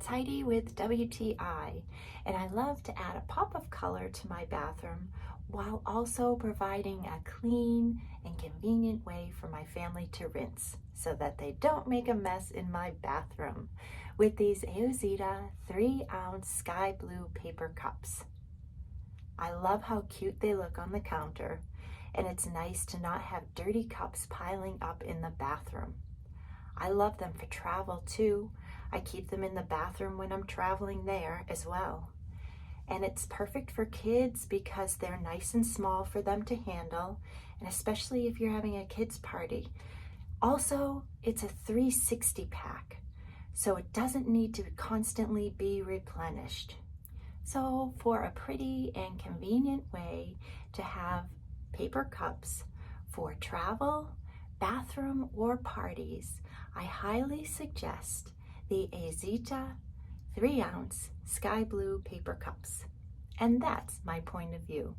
it's Heidi with WTI, and I love to add a pop of color to my bathroom while also providing a clean and convenient way for my family to rinse so that they don't make a mess in my bathroom with these AOZITA 3-ounce sky blue paper cups. I love how cute they look on the counter, and it's nice to not have dirty cups piling up in the bathroom. I love them for travel too. I keep them in the bathroom when I'm traveling there as well. And it's perfect for kids because they're nice and small for them to handle, and especially if you're having a kids party. Also, it's a 360 pack, so it doesn't need to constantly be replenished. So for a pretty and convenient way to have paper cups for travel, bathroom, or parties, I highly suggest the AOZITA 3-ounce sky blue paper cups. And that's my point of view.